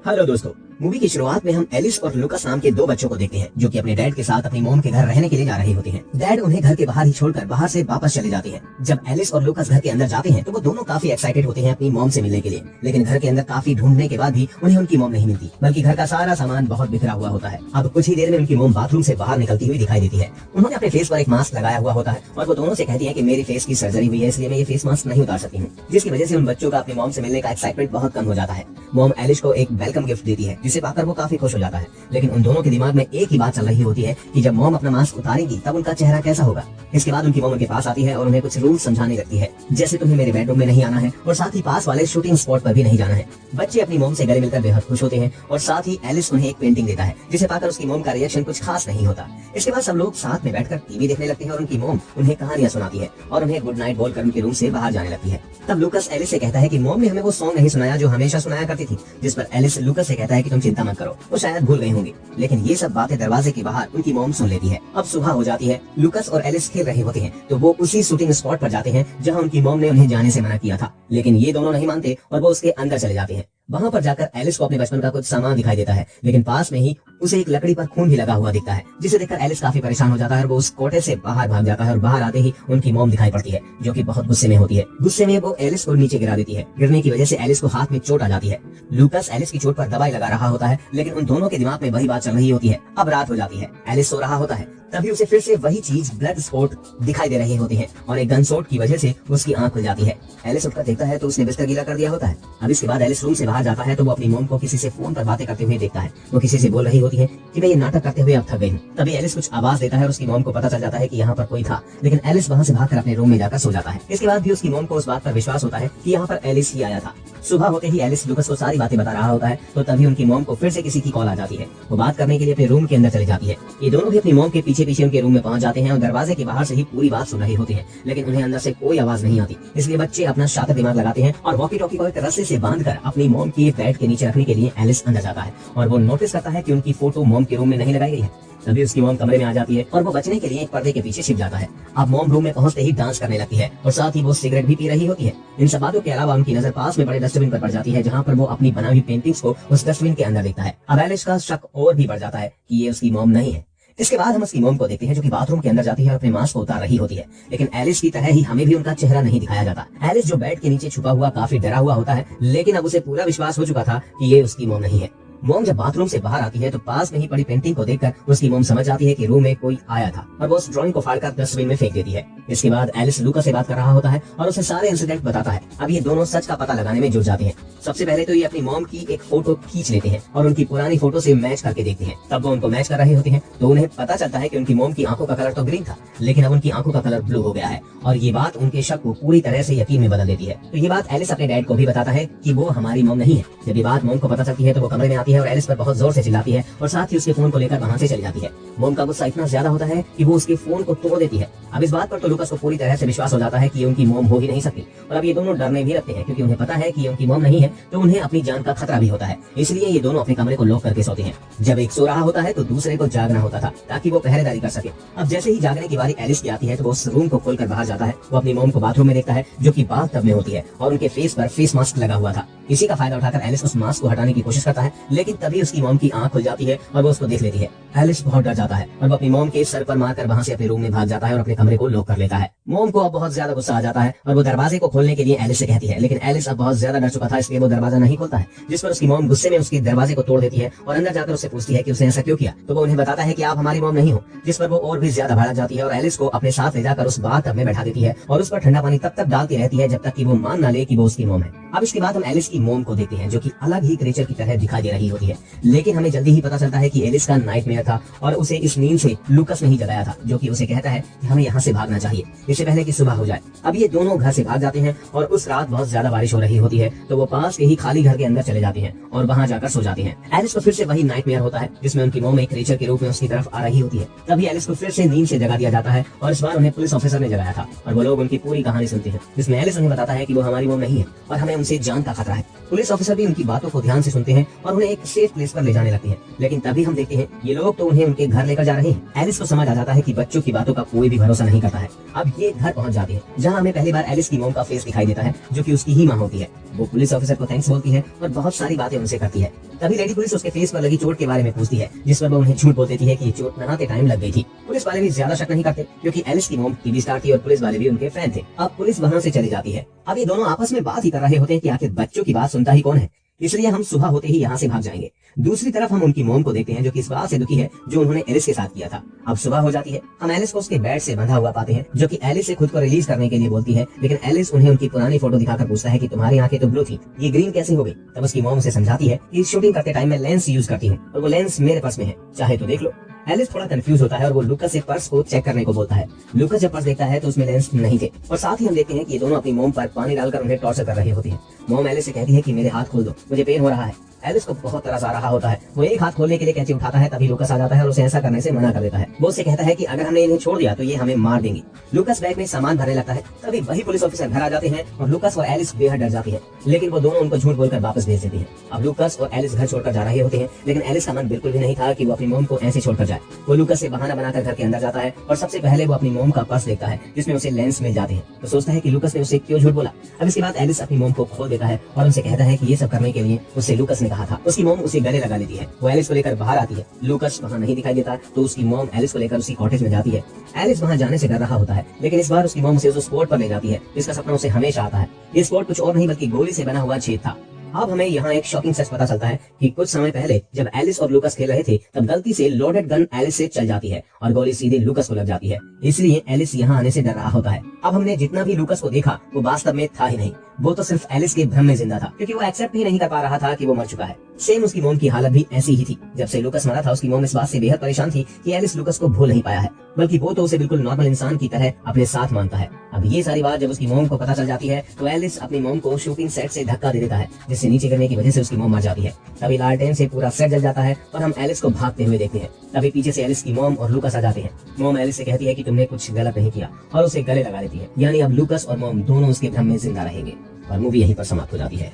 Hello दोस्तों, movie की शुरुआत में हम एलिस और लुकास नाम के दो बच्चों को देखते हैं जो कि अपने डैड के साथ अपनी मॉम के घर रहने के लिए जा रहे होते हैं। डैड उन्हें घर के बाहर ही छोड़कर बाहर से वापस चले जाते हैं। जब एलिस और लुकास घर के अंदर जाते हैं तो वो दोनों काफी एक्साइटेड होते हैं अपनी मॉम से मिलने के लिए, लेकिन घर के अंदर काफी ढूंढने के बाद भी उन्हें उनकी मॉम नहीं मिलती, बल्कि घर का सारा सामान बहुत बिखरा हुआ होता है। अब कुछ ही देर में उनकी मॉम बाथरूम से बाहर निकलती हुई दिखाई देती है। उन्होंने अपने फेस पर एक मास्क लगाया हुआ होता है और वो दोनों से कहती है कि मेरी फेस की सर्जरी हुई है, इसलिए मैं ये फेस मास्क नहीं उतार सकती हूँ, जिसकी वजह से उन बच्चों का अपनी मॉम से मिलने का एक्साइटमेंट बहुत कम हो जाता है। मॉम एलिस को एक वेलकम गिफ्ट देती है जिसे पाकर वो काफी खुश हो जाता है, लेकिन उन दोनों के दिमाग में एक ही बात चल रही होती है कि जब मॉम अपना मास्क उतारेंगी तब उनका चेहरा कैसा होगा। इसके बाद उनकी मॉम उनके पास आती है और उन्हें कुछ रूल्स समझाने लगती है, जैसे तुम्हें मेरे बेडरूम में नहीं आना है और साथ ही पास वाले शूटिंग स्पॉट पर भी नहीं जाना है। बच्चे अपनी मॉम से गले मिलकर बेहद खुश होते हैं और साथ ही एलिस उन्हें एक पेंटिंग देता है जिसे पाकर उसकी मॉम का रिएक्शन कुछ खास नहीं होता। इसके बाद सब लोग साथ में बैठकर टीवी देखने लगते हैं और उनकी मॉम उन्हें कहानियां सुनाती है और उन्हें गुड नाइट बोलकर उनके रूम से बाहर जाने लगती है। तब लुकास एलिस से कहता है कि मॉम ने हमें वो सॉन्ग नहीं सुनाया जो हमेशा सुनाया करती थी, जिस पर एलिस लुकास से कहता है कि तुम चिंता मत करो, वो शायद भूल गई होंगी। लेकिन ये सब बातें दरवाजे के बाहर उनकी मॉम सुन लेती है। अब सुबह हो जाती है, लुकास और एलिस खेल रहे होते हैं तो वो उसी शूटिंग स्पॉट पर जाते हैं जहां उनकी मॉम ने उन्हें जाने से मना किया था, लेकिन ये दोनों नहीं मानते और वो उसके अंदर चले जाते हैं। वहां पर जाकर एलिस को अपने बचपन का कुछ सामान दिखाई देता है, लेकिन पास में ही उसे एक लकड़ी पर खून भी लगा हुआ दिखता है, जिसे देखकर एलिस काफी परेशान हो जाता है और वो उस कोटे से बाहर भाग जाता है और बाहर आते ही उनकी मॉम दिखाई पड़ती है जो कि बहुत गुस्से में होती है। गुस्से में वो एलिस को नीचे गिरा देती है। गिरने की वजह से एलिस को हाथ में चोट आ जाती है। लुकास एलिस की चोट पर दवाई लगा रहा होता है, लेकिन उन दोनों के दिमाग में वही बात चल रही होती है। अब रात हो जाती है, एलिस सो रहा होता है, तभी उसे फिर से वही चीज ब्लड स्पॉट दिखाई दे रहे होते हैं और एक गन शॉट की वजह से उसकी आंख खुल जाती है। एलिस उठकर देखता है तो उसने बिस्तर गीला कर दिया होता है। अब इसके बाद एलिस रूम से बाहर जाता है तो वो अपनी मॉम को किसी से फोन पर बातें करते हुए देखता है। वो किसी से बोल रही होती है कि मैं ये नाटक करते हुए अब थक गई हूँ। तभी एलिस कुछ आवाज देता है और उसकी मॉम को पता चल जाता है कि यहाँ पर कोई था, लेकिन एलिस वहाँ से भागकर अपने रूम में जाकर सो जाता है। इसके बाद भी उसकी मॉम को उस बात पर विश्वास होता है कि यहाँ पर एलिस ही आया था। सुबह होते ही एलिस लुकास को सारी बातें बता रहा होता है तो तभी उनकी मॉम को फिर से किसी की कॉल आ जाती है। वो बात करने के लिए अपने रूम के अंदर चली जाती है। ये दोनों भी अपनी मॉम के पीछे पीछे उनके रूम में पहुंच जाते हैं और दरवाजे के बाहर से ही पूरी बात सुन रहे होते हैं, लेकिन उन्हें अंदर से कोई आवाज नहीं आती। इसलिए बच्चे अपना शातिर दिमाग लगाते हैं और वॉकी टॉकी को एक रस्से से बांधकर अपनी मॉम की बेड के नीचे रखने के लिए एलिस अंदर जाता है और वो नोटिस करता है कि उनकी फोटो मॉम के रूम में नहीं लगाई गई है। तभी उसकी मॉम कमरे में आ जाती है और वो बचने के लिए एक पर्दे के पीछे छिप जाता है। अब मॉम रूम में पहुंचते ही डांस करने लगती है और साथ ही वो सिगरेट भी पी रही होती है। इन सब बातों के अलावा उनकी नजर पास में बड़े डस्टबिन पर पड़ जाती है जहां पर वो अपनी बनाई हुई पेंटिंग्स को उस डस्टबिन के अंदर देखता है। अब एलिस का शक और भी बढ़ जाता है कि ये उसकी मॉम नहीं है। इसके बाद हम उसकी मॉम को देखते हैं जो कि बाथरूम के अंदर जाती है और अपने मास्क को उतार रही होती है, लेकिन एलिस की तरह ही हमें भी उनका चेहरा नहीं दिखाया जाता। एलिस जो बेड के नीचे छुपा हुआ काफी डरा हुआ होता है, लेकिन अब उसे पूरा विश्वास हो चुका था कि ये उसकी मॉम नहीं है। मॉम जब बाथरूम से बाहर आती है तो पास में ही पड़ी पेंटिंग को देखकर उसकी मॉम समझ जाती है कि रूम में कोई आया था और वो उस ड्राइंग को फाड़कर डस्टबिन में फेंक देती है। इसके बाद एलिस लुकास से बात कर रहा होता है और उसे सारे इंसिडेंट बताता है। अब ये दोनों सच का पता लगाने में जुट जाते हैं। सबसे पहले तो ये अपनी मॉम की एक फोटो खींच लेते हैं और उनकी पुरानी फोटो से मैच करके देखते हैं। तब वो उनको मैच कर रहे होते हैं तो उन्हें पता चलता है कि उनकी मॉम की आंखों का कलर तो ग्रीन था, लेकिन अब उनकी आंखों का कलर ब्लू हो गया है और ये बात उनके शक को पूरी तरह से यकीन में बदल देती है। तो ये बात एलिस अपने डैड को भी बताता है कि वो हमारी मॉम नहीं है। जब ये बात मॉम को पता चलती है तो वो कमरे में आती है और एलिस पर बहुत जोर से चिल्लाती है और साथ ही उसके फोन को लेकर वहां से चली जाती है। मॉम का गुस्सा इतना ज्यादा होता है कि वो उसके फोन को तोड़ देती है। अब इस बात पर तो लुकास को पूरी तरह से विश्वास हो जाता है कि ये उनकी मॉम हो ही नहीं सकती और अब ये दोनों डरने भी लगते हैं क्योंकि उन्हें पता है कि ये उनकी मॉम नहीं है तो उन्हें अपनी जान का खतरा भी होता है। इसलिए ये दोनों अपने कमरे को लॉक करके सोते हैं। जब एक सो रहा होता है तो दूसरे को जागना होता था ताकि वो पहरेदारी कर सके। अब जैसे ही जागने की बारी एलिस की आती है तो वो उस रूम को खोलकर बाहर जाता है। वो अपनी मॉम को बाथरूम में देखता है जो कि बाथ टब में होती है और उनके फेस पर फेस मास्क लगा हुआ था। इसी का फायदा उठाकर एलिस उस मास्क को हटाने की कोशिश करता है, लेकिन तभी उसकी मॉम की आंख खुल जाती है और वो उसको देख लेती है। एलिस बहुत डर जाता है और वो अपनी मॉम के सर पर मारकर वहां से अपने रूम में भाग जाता है और अपने कमरे को लॉक कर लेता है। मॉम को अब बहुत ज्यादा गुस्सा आ जाता है और वो दरवाजे को खोलने के लिए एलिस से कहती है, लेकिन एलिस अब बहुत ज्यादा डर चुका था इसलिए वो दरवाजा नहीं खोलता है, जिस पर उसकी मॉम गुस्से में उसके दरवाजे को तोड़ देती है और अंदर जाकर उससे पूछती है कि उसने ऐसा क्यों किया। तो वो उन्हें बताता है कि आप हमारी मॉम नहीं हो, जिस पर वो और भी ज्यादा भड़क जाती है और एलिस को अपने साथ ले जाकर उस बाथ टब में बैठा देती है और उस पर ठंडा पानी तब तक डालती रहती है जब तक कि वो मान ना ले कि वो उसकी मॉम है। अब इसके बाद हम एलिस की मॉम को देखते हैं जो कि अलग ही क्रिएचर की तरह दिखाई दे रही होती है, लेकिन हमें जल्दी ही पता चलता है कि एलिस का नाइटमेयर था और उसे इस नींद से लुकास ने ही जगाया था, जो कि उसे कहता है कि हमें यहाँ से भागना चाहिए इससे पहले कि सुबह हो जाए। अब ये दोनों घर से भाग जाते हैं और उस रात बहुत ज्यादा बारिश हो रही होती है तो वो पास के ही खाली घर के अंदर चले जाते हैं और वहां जाकर सो जाते हैं। एलिस को फिर से वही नाइटमेयर होता है जिसमें उनकी मॉम एक क्रिएचर के रूप में उसकी तरफ आ रही होती है। तभी एलिस को फिर से नींद से जगा दिया जाता है और इस बार उन्हें पुलिस ऑफिसर ने जगाया था और वो लोग उनकी पूरी कहानी सुनते हैं, जिसमें एलिस उन्हें बताता है कि वो हमारी मॉम नहीं है और हमें उनसे जान का खतरा है। पुलिस ऑफिसर भी उनकी बातों को ध्यान से सुनते हैं और उन्हें एक सेफ प्लेस पर ले जाने लगते हैं, लेकिन तभी हम देखते हैं ये लोग तो उन्हें उनके घर लेकर जा रहे हैं। एलिस को समझ आ जाता है कि बच्चों की बातों का कोई भी भरोसा नहीं करता है। अब ये घर पहुंच जाते हैं जहां हमें पहली बार एलिस की मॉम का फेस दिखाई देता है जो कि उसकी ही मां होती है। वो पुलिस ऑफिसर को थैंक्स बोलती है और बहुत सारी बातें उनसे करती है। तभी लेडी पुलिस उसके फेस पर लगी चोट के बारे में पूछती है, जिस पर वो उन्हें झूठ बोल देती है कि ये चोट नहाते टाइम लग गई थी। पुलिस वाले भी ज्यादा शक नहीं करते क्योंकि एलिस की मॉम टीवी स्टार थी और पुलिस वाले भी उनके फैन थे। अब पुलिस वहाँ से चली जाती है। अब ये दोनों आपस में बात ही कर रहे होते हैं कि आखिर बच्चों की बात सुनता ही कौन है, इसलिए हम सुबह होते ही यहाँ से भाग जाएंगे। दूसरी तरफ हम उनकी मॉम को देखते हैं जो कि इस बात से दुखी है जो उन्होंने एलिस के साथ किया था। अब सुबह हो जाती है, हम एलिस को उसके बेड से बंधा हुआ पाते हैं जो कि एलिस से खुद को रिलीज करने के लिए बोलती है, लेकिन एलिस उन्हें उनकी पुरानी फोटो दिखाकर पूछता है कि तुम्हारी आंखें तो ब्लू थी, ये ग्रीन कैसे हो गई। तब उसकी मॉम उसे समझाती है कि शूटिंग करते टाइम में लेंस यूज करती है और वो लेंस मेरे पर्स में है, चाहे तो देख लो। एलिस थोड़ा कंफ्यूज होता है और वो लूकास से पर्स को चेक करने को बोलता है। लूकास जब पर्स देखता है तो उसमें लेंस नहीं थे और साथ ही हम देखते हैं कि ये दोनों अपनी मॉम पर पानी डालकर उन्हें टॉर्चर कर रहे होते हैं। मॉम एलिस से कहती है कि मेरे हाथ खोल दो, मुझे पेन हो रहा है। एलिस को बहुत तरस आ रहा होता है, वो एक हाथ खोलने के लिए कैंची उठाता है, तभी लूकास आ जाता है और उसे ऐसा करने से मना कर देता है। वो उसे कहता है कि अगर हमने इन्हें छोड़ दिया तो ये हमें मार देंगे। लूकास बैग में सामान भरने लगता है, तभी वही पुलिस ऑफिसर घर आ जाते हैं और लूकास और एलिस बेहद डर जाती है, लेकिन वो दोनों उनको झूठ बोलकर वापस भेज देती है। अब लूकास और एलिस घर छोड़कर जा रहे होते हैं, लेकिन एलिस का मन बिल्कुल भी नहीं था कि वो अपनी मॉम को ऐसे छोड़कर जाए। वो लूकास से बहाना बनाकर घर के अंदर जाता है और सबसे पहले वो अपनी मॉम का पर्स देखता है जिसमें उसे लेंस मिल जाते हैं। तो सोचता है कि लूकास ने उसे क्यों झूठ बोला। अब इसके बाद एलिस अपनी मॉम को खोल देता है और उनसे कहता है कि ये सब करने के लिए उससे लूकास ने कहा था। उसकी मॉम उसे गले लगा लेती है। वो एलिस को लेकर बाहर आती है। लूकास वहाँ नहीं दिखाई देता तो उसकी मॉम एलिस को लेकर उसकी कॉटेज में जाती है। एलिस वहाँ जाने से डर रहा होता है, लेकिन इस बार उसकी मॉम उसे उस स्पॉट पर ले जाती है जिसका सपना उसे हमेशा आता है। ये स्पॉट कुछ और नहीं बल्कि गोली से बना हुआ छेद था। अब हमें यहाँ एक शॉकिंग सच पता चलता है कि कुछ समय पहले जब एलिस और लूकास खेल रहे थे तब गलती से लोडेड गन एलिस से चल जाती है और गोली सीधे लूकास को लग जाती है, इसलिए एलिस यहाँ आने से डर रहा होता है। अब हमने जितना भी लूकास को देखा वो वास्तव में था ही नहीं, वो तो सिर्फ एलिस के भ्रम में जिंदा था क्योंकि वो एक्सेप्ट ही नहीं कर पा रहा था कि वो मर चुका है। सेम उसकी मॉम की हालत भी ऐसी ही थी। जब से लूकास मरा था उसकी मॉम इस बात से बेहद परेशान थी कि एलिस लूकास को भूल नहीं पाया है, बल्कि वो तो उसे बिल्कुल नॉर्मल इंसान की तरह अपने साथ मानता है। अब ये सारी बात जब उसकी मॉम को पता चल जाती है तो एलिस अपनी मॉम को शूटिंग सेट से धक्का दे देता है जिससे नीचे गिरने की वजह से उसकी मॉम मर जाती है। तभी लालटेन से पूरा सेट जल जाता है और हम एलिस को भागते हुए देखते हैं। तभी पीछे से एलिस की मॉम और लूकास आ जाते हैं। मॉम एलिस से कहती है कि तुमने कुछ गलत नहीं किया और उसे गले लगा लेती है, यानी अब लूकास और मॉम दोनों उसके भ्रम में जिंदा रहेंगे और मूवी यहीं पर समाप्त हो जाती है।